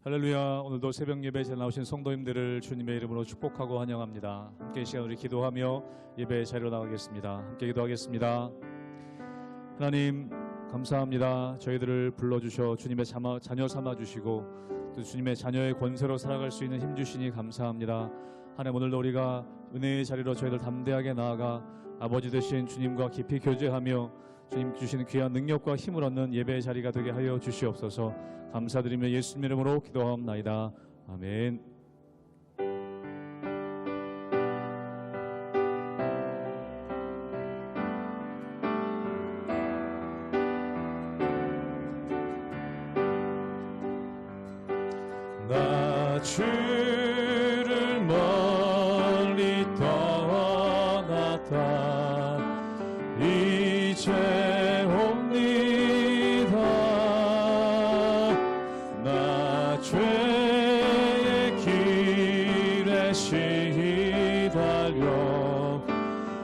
할렐루야. 오늘도 새벽 예배에 잘 나오신 성도님들을 주님의 이름으로 축복하고 환영합니다. 함께 이 시간 우리 기도하며 예배의 자리로 나가겠습니다. 함께 기도하겠습니다. 하나님 감사합니다. 저희들을 불러주셔 주님의 자녀 삼아주시고 또 주님의 자녀의 권세로 살아갈 수 있는 힘 주시니 감사합니다. 하나님 오늘도 우리가 은혜의 자리로 저희들 담대하게 나아가 아버지 되신 주님과 깊이 교제하며 주님 주시는 귀한 능력과 힘을 얻는 예배의 자리가 되게 하여 주시옵소서. 감사드리며 예수님 이름으로 기도하옵나이다. 아멘. 나 주를 멀리 떠났다 이제 옵니다. 나 죄의 길에 시달려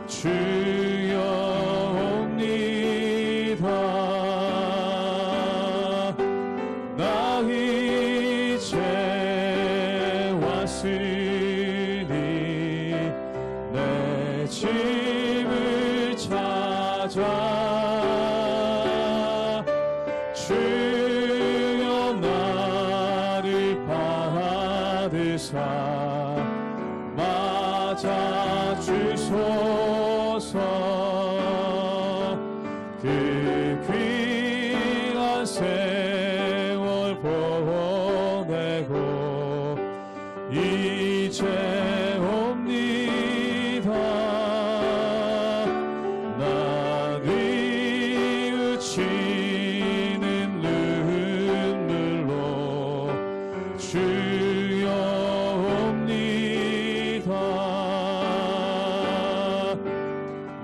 주여 옵니다. 나 이제 왔으니 내 집을 찾아 주여 나를 받으사 맞아 주소서. 그 귀한 세월 보내고 이제 옵니다. 나 뉘우치는 눈물로 주여 옵니다.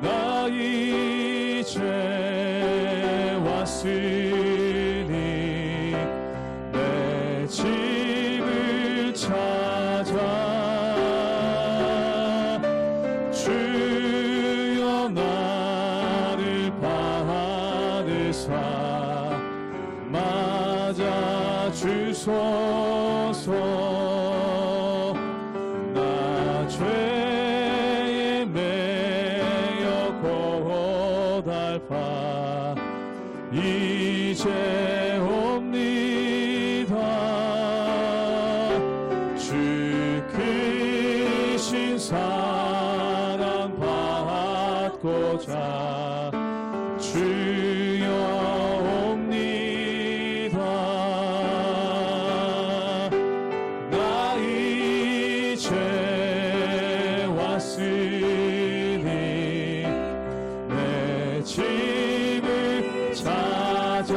나 이제 왔으니 내 집을 찾아 주여 나를 받으사 맞아 주소서. 나 죄에 매여 고달파 이제 옵니다. 주 크신 사랑 받고자 주여 옵니다. 나 이제 왔으니 내 집을 찾아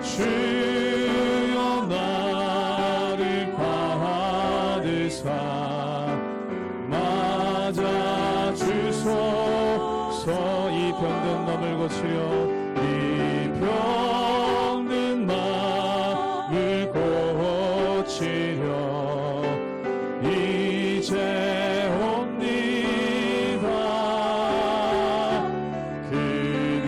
주여 나를 받으사 맞아 주소서. 이 병든 마음을 고치려 이 병든 마음을 고치려 이제 옵니다. 큰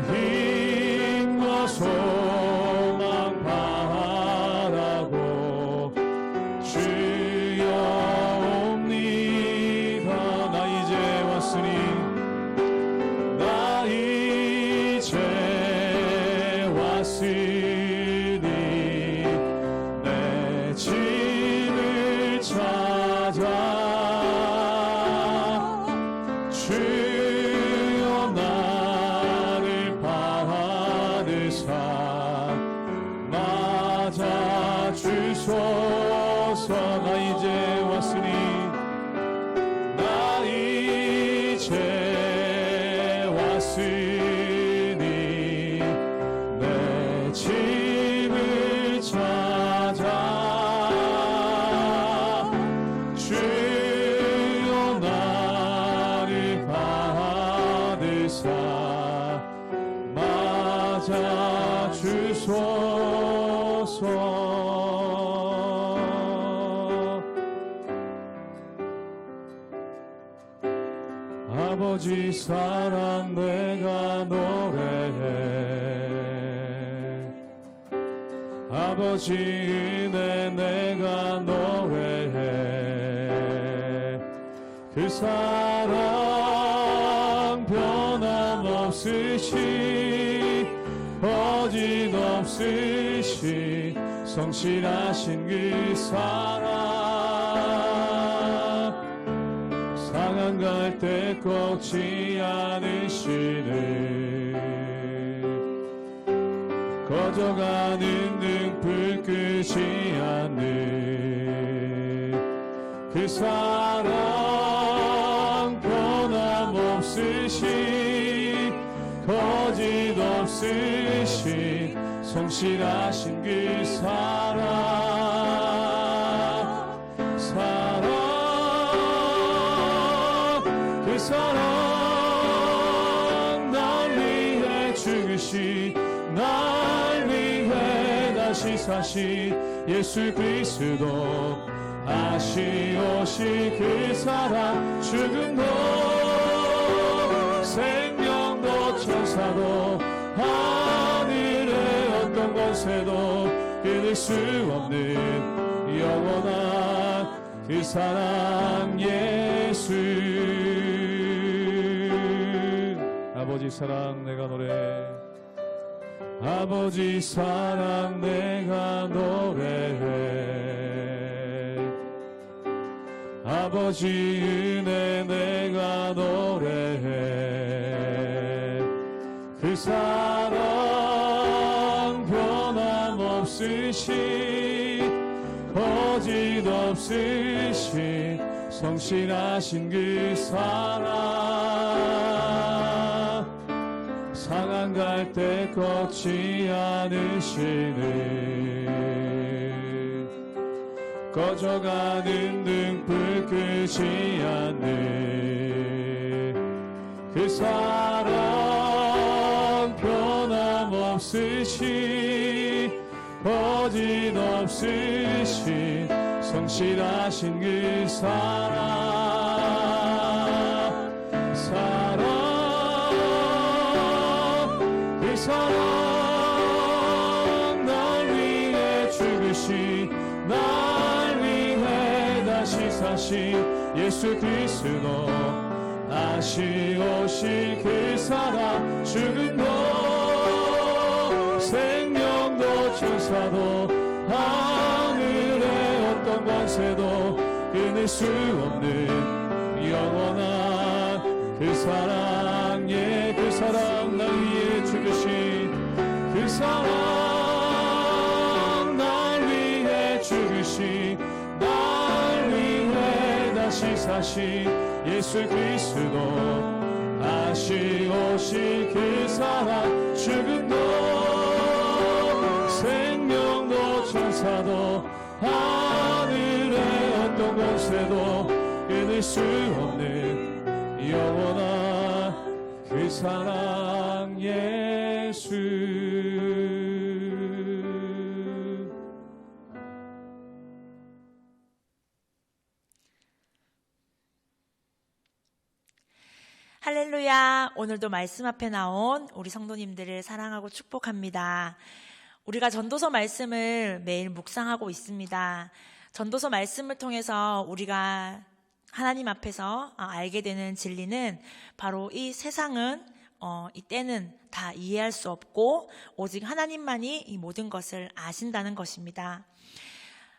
힘과 소망 바라고 주여 옵니다. 나 이제 왔으니 나 이제 왔으니 내 집을 찾아 주여 나를 받으사 맞아 주소서. 나 이제 왔으니 나 이제 왔으니 내 집을 찾아 주여 나를 받으사 맞아 주소서. 아버지 사랑 내가 노래해 아버지 은혜 내가 노래해. 그 사랑 변함없으시 거짓없으시 성실하신 그 사랑 상한 갈 때 꺾지 않으시네. 꺼져가는 등불 끄지 않는 그 사랑 변함없으시 거짓없으시 성실하신 그 사랑 그 사랑 날 위해 죽으시 날 위해 다시 사시 예수 그리스도 다시 오실 그 사랑 죽음도 생명도 천사도 하늘의 어떤 권세도 끊을 수 없는 영원한 그 사랑 예수. 아버지 사랑 내가 노래해. 아버지 사랑 내가 노래해. 아버지 은혜 내가 노래해. 그 사랑 변함없으시 거짓없으시 성실하신 그 사랑 상한 갈 때 꺾지 않으시네. 꺼져가는 등불 끄지 않는 그 사랑 변함없으시 거짓없으시 성실하신 그 사랑 그 사랑 날 위해 죽으시 날 위해 다시 사신 예수 그리스도 다시 오실 그 사랑 죽음도 생명도 천사도 하늘의 어떤 권세도 끊을 수 없는 영원한 그 사랑 그 사랑 날 위해 죽으신 그 사랑 날 위해 죽으신 날 위해 다시 사신 예수 그리스도 다시 오실 그 사랑 죽음도 생명도 천사도 하늘의 어떤 권세도 끊을 수 없는 영원한 그 사랑 예수. 할렐루야. 오늘도 말씀 앞에 나온 우리 성도님들을 사랑하고 축복합니다. 우리가 전도서 말씀을 매일 묵상하고 있습니다. 전도서 말씀을 통해서 우리가 하나님 앞에서 알게 되는 진리는 바로 이 세상은 이때는 다 이해할 수 없고 오직 하나님만이 이 모든 것을 아신다는 것입니다.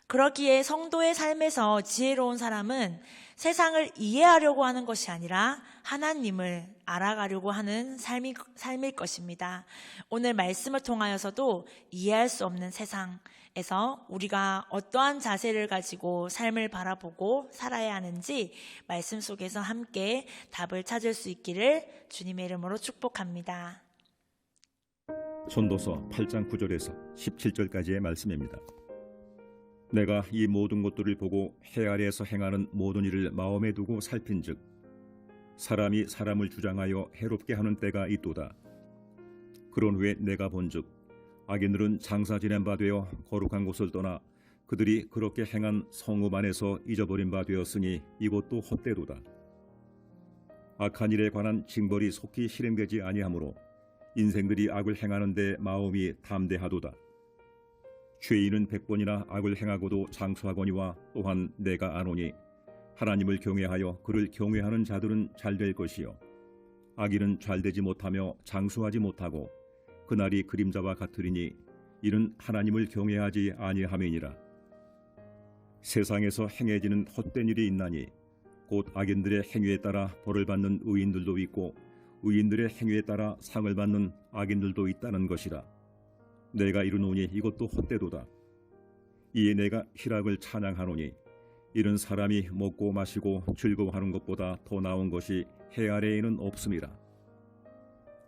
그러기에 성도의 삶에서 지혜로운 사람은 세상을 이해하려고 하는 것이 아니라 하나님을 알아가려고 하는 삶일 것입니다. 오늘 말씀을 통하여서도 이해할 수 없는 세상에서 우리가 어떠한 자세를 가지고 삶을 바라보고 살아야 하는지 말씀 속에서 함께 답을 찾을 수 있기를 주님의 이름으로 축복합니다. 전도서 8장 9절에서 17절까지의 말씀입니다. 내가 이 모든 것들을 보고 해 아래에서 행하는 모든 일을 마음에 두고 살핀즉 사람이 사람을 주장하여 해롭게 하는 때가 있도다. 그런 후에 내가 본즉 악인들은 장사 지낸 바 되어 거룩한 곳을 떠나 그들이 그렇게 행한 성읍 안에서 잊어버린 바 되었으니 이것도 헛되도다. 악한 일에 관한 징벌이 속히 실행되지 아니하므로 인생들이 악을 행하는 데 마음이 담대하도다. 죄인은 100번이나 악을 행하고도 장수하거니와 또한 내가 아노니 하나님을 경외하여 그를 경외하는 자들은 잘될 것이요 악인은 잘되지 못하며 장수하지 못하고 그날이 그림자와 같으리니 이는 하나님을 경외하지 아니함이니라. 세상에서 행해지는 헛된 일이 있나니 곧 악인들의 행위에 따라 벌을 받는 의인들도 있고 의인들의 행위에 따라 상을 받는 악인들도 있다는 것이라. 내가 이르노니 이것도 헛되도다. 이에 내가 희락을 찬양하노니 이런 사람이 먹고 마시고 즐거워하는 것보다 더 나은 것이 해 아래에는 없음이라.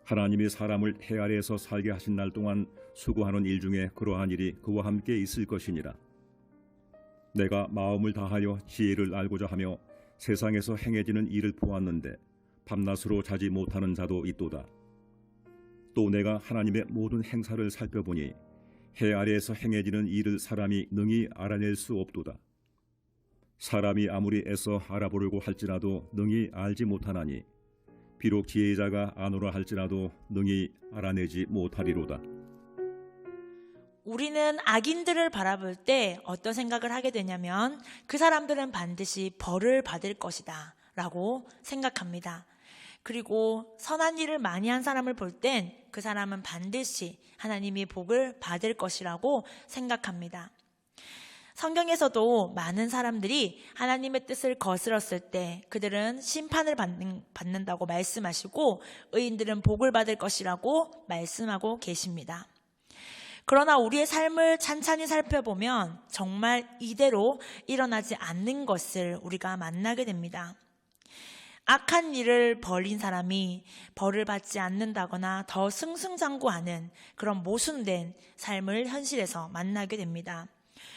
하나님이 사람을 해 아래에서 살게 하신 날 동안 수고하는 일 중에 그러한 일이 그와 함께 있을 것이니라. 내가 마음을 다하여 지혜를 알고자 하며 세상에서 행해지는 일을 보았는데 밤낮으로 자지 못하는 자도 있도다. 또 내가 하나님의 모든 행사를 살펴보니 해 아래에서 행해지는 일을 사람이 능히 알아낼 수 없도다. 사람이 아무리 애써 알아보려고 할지라도 능히 알지 못하나니 비록 지혜자가 아노라 할지라도 능히 알아내지 못하리로다. 우리는 악인들을 바라볼 때 어떤 생각을 하게 되냐면 그 사람들은 반드시 벌을 받을 것이다 라고 생각합니다. 그리고 선한 일을 많이 한 사람을 볼 땐 그 사람은 반드시 하나님이 복을 받을 것이라고 생각합니다. 성경에서도 많은 사람들이 하나님의 뜻을 거스렀을 때 그들은 심판을 받는다고 말씀하시고 의인들은 복을 받을 것이라고 말씀하고 계십니다. 그러나 우리의 삶을 찬찬히 살펴보면 정말 이대로 일어나지 않는 것을 우리가 만나게 됩니다. 악한 일을 벌인 사람이 벌을 받지 않는다거나 더 승승장구하는 그런 모순된 삶을 현실에서 만나게 됩니다.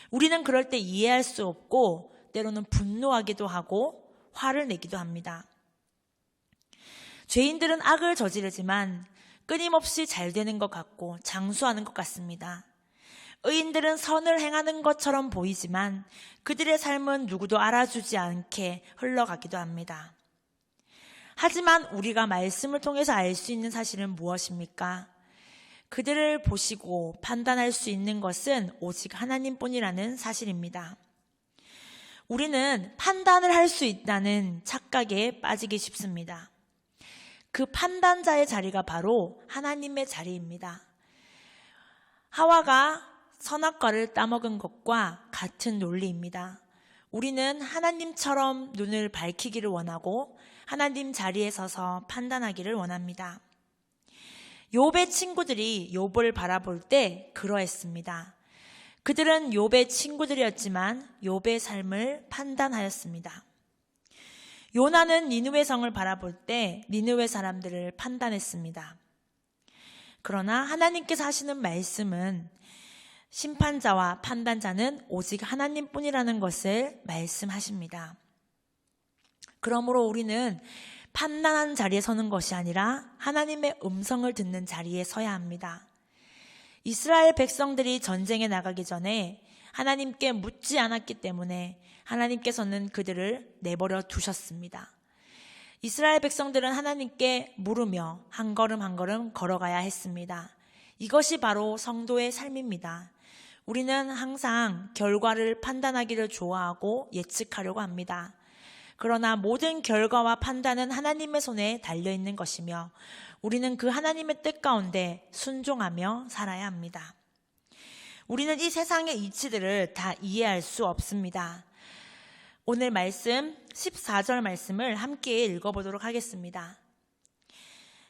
우리는 그럴 때 이해할 수 없고 때로는 분노하기도 하고 화를 내기도 합니다. 죄인들은 악을 저지르지만 끊임없이 잘 되는 것 같고 장수하는 것 같습니다. 의인들은 선을 행하는 것처럼 보이지만 그들의 삶은 누구도 알아주지 않게 흘러가기도 합니다. 하지만 우리가 말씀을 통해서 알 수 있는 사실은 무엇입니까? 그들을 보시고 판단할 수 있는 것은 오직 하나님뿐이라는 사실입니다. 우리는 판단을 할 수 있다는 착각에 빠지기 쉽습니다. 그 판단자의 자리가 바로 하나님의 자리입니다. 하와가 선악과를 따먹은 것과 같은 논리입니다. 우리는 하나님처럼 눈을 밝히기를 원하고 하나님 자리에 서서 판단하기를 원합니다. 욥의 친구들이 욥을 바라볼 때 그러했습니다. 그들은 욥의 친구들이었지만 욥의 삶을 판단하였습니다. 요나는 니느웨 성을 바라볼 때 니느웨 사람들을 판단했습니다. 그러나 하나님께서 하시는 말씀은 심판자와 판단자는 오직 하나님뿐이라는 것을 말씀하십니다. 그러므로 우리는 판단하는 자리에 서는 것이 아니라 하나님의 음성을 듣는 자리에 서야 합니다. 이스라엘 백성들이 전쟁에 나가기 전에 하나님께 묻지 않았기 때문에 하나님께서는 그들을 내버려 두셨습니다. 이스라엘 백성들은 하나님께 물으며 한 걸음 한 걸음 걸어가야 했습니다. 이것이 바로 성도의 삶입니다. 우리는 항상 결과를 판단하기를 좋아하고 예측하려고 합니다. 그러나 모든 결과와 판단은 하나님의 손에 달려있는 것이며 우리는 그 하나님의 뜻 가운데 순종하며 살아야 합니다. 우리는 이 세상의 이치들을 다 이해할 수 없습니다. 오늘 말씀 14절 말씀을 함께 읽어보도록 하겠습니다.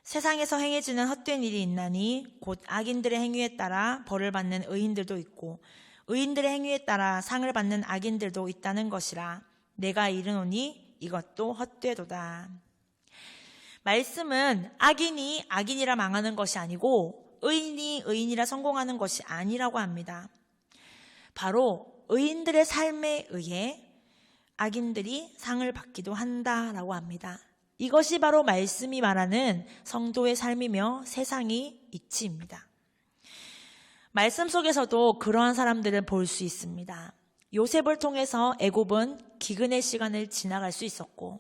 세상에서 행해지는 헛된 일이 있나니 곧 악인들의 행위에 따라 벌을 받는 의인들도 있고 의인들의 행위에 따라 상을 받는 악인들도 있다는 것이라. 내가 이르노니 이것도 헛되도다. 말씀은 악인이 악인이라 망하는 것이 아니고 의인이 의인이라 성공하는 것이 아니라고 합니다. 바로 의인들의 삶에 의해 악인들이 상을 받기도 한다라고 합니다. 이것이 바로 말씀이 말하는 성도의 삶이며 세상의 이치입니다. 말씀 속에서도 그러한 사람들을 볼 수 있습니다. 요셉을 통해서 애굽은 기근의 시간을 지나갈 수 있었고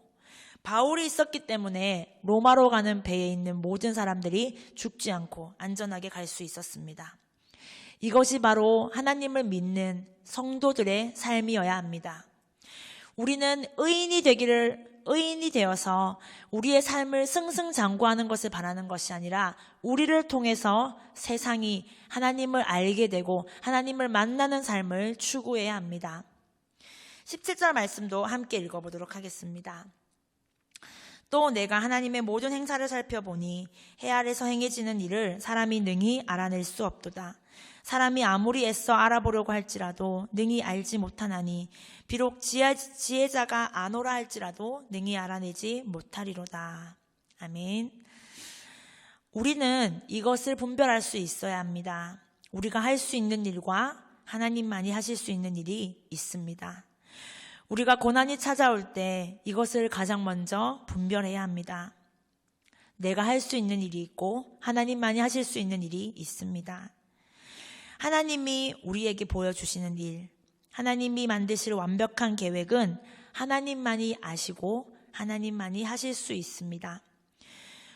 바울이 있었기 때문에 로마로 가는 배에 있는 모든 사람들이 죽지 않고 안전하게 갈 수 있었습니다. 이것이 바로 하나님을 믿는 성도들의 삶이어야 합니다. 우리는 의인이 되어서 우리의 삶을 승승장구하는 것을 바라는 것이 아니라 우리를 통해서 세상이 하나님을 알게 되고 하나님을 만나는 삶을 추구해야 합니다. 17절 말씀도 함께 읽어보도록 하겠습니다. 또 내가 하나님의 모든 행사를 살펴보니 해 아래서 행해지는 일을 사람이 능히 알아낼 수 없도다. 사람이 아무리 애써 알아보려고 할지라도 능히 알지 못하나니 비록 지혜자가 아노라 할지라도 능히 알아내지 못하리로다. 아멘. 우리는 이것을 분별할 수 있어야 합니다. 우리가 할 수 있는 일과 하나님만이 하실 수 있는 일이 있습니다. 우리가 고난이 찾아올 때 이것을 가장 먼저 분별해야 합니다. 내가 할 수 있는 일이 있고 하나님만이 하실 수 있는 일이 있습니다. 하나님이 우리에게 보여주시는 일, 하나님이 만드실 완벽한 계획은 하나님만이 아시고 하나님만이 하실 수 있습니다.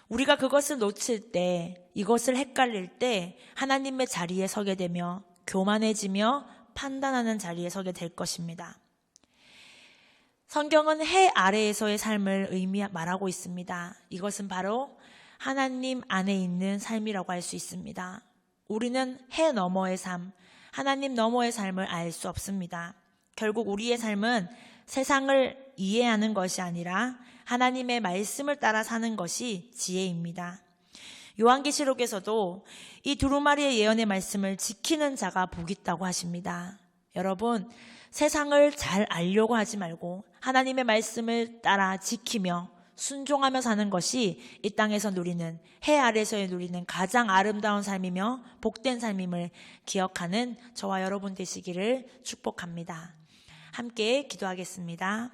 우리가 그것을 놓칠 때, 이것을 헷갈릴 때 하나님의 자리에 서게 되며 교만해지며 판단하는 자리에 서게 될 것입니다. 성경은 해 아래에서의 삶을 말하고 있습니다. 이것은 바로 하나님 안에 있는 삶이라고 할 수 있습니다. 우리는 해 너머의 삶, 하나님 너머의 삶을 알 수 없습니다. 결국 우리의 삶은 세상을 이해하는 것이 아니라 하나님의 말씀을 따라 사는 것이 지혜입니다. 요한계시록에서도 이 두루마리의 예언의 말씀을 지키는 자가 복 있다고 하십니다. 여러분, 세상을 잘 알려고 하지 말고 하나님의 말씀을 따라 지키며 순종하며 사는 것이 이 땅에서 누리는, 해 아래서의 누리는 가장 아름다운 삶이며 복된 삶임을 기억하는 저와 여러분 되시기를 축복합니다. 함께 기도하겠습니다.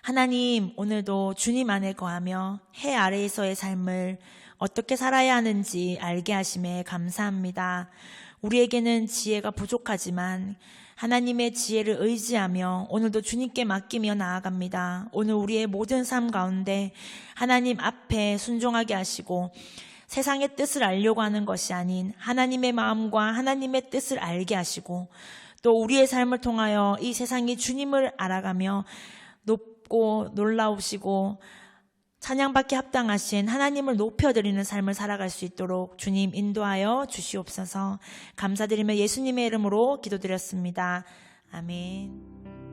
하나님, 오늘도 주님 안에 거하며 해 아래에서의 삶을 어떻게 살아야 하는지 알게 하심에 감사합니다. 우리에게는 지혜가 부족하지만 하나님의 지혜를 의지하며 오늘도 주님께 맡기며 나아갑니다. 오늘 우리의 모든 삶 가운데 하나님 앞에 순종하게 하시고 세상의 뜻을 알려고 하는 것이 아닌 하나님의 마음과 하나님의 뜻을 알게 하시고 또 우리의 삶을 통하여 이 세상이 주님을 알아가며 높고 놀라우시고 찬양받기 합당하신 하나님을 높여드리는 삶을 살아갈 수 있도록 주님 인도하여 주시옵소서. 감사드리며 예수님의 이름으로 기도드렸습니다. 아멘.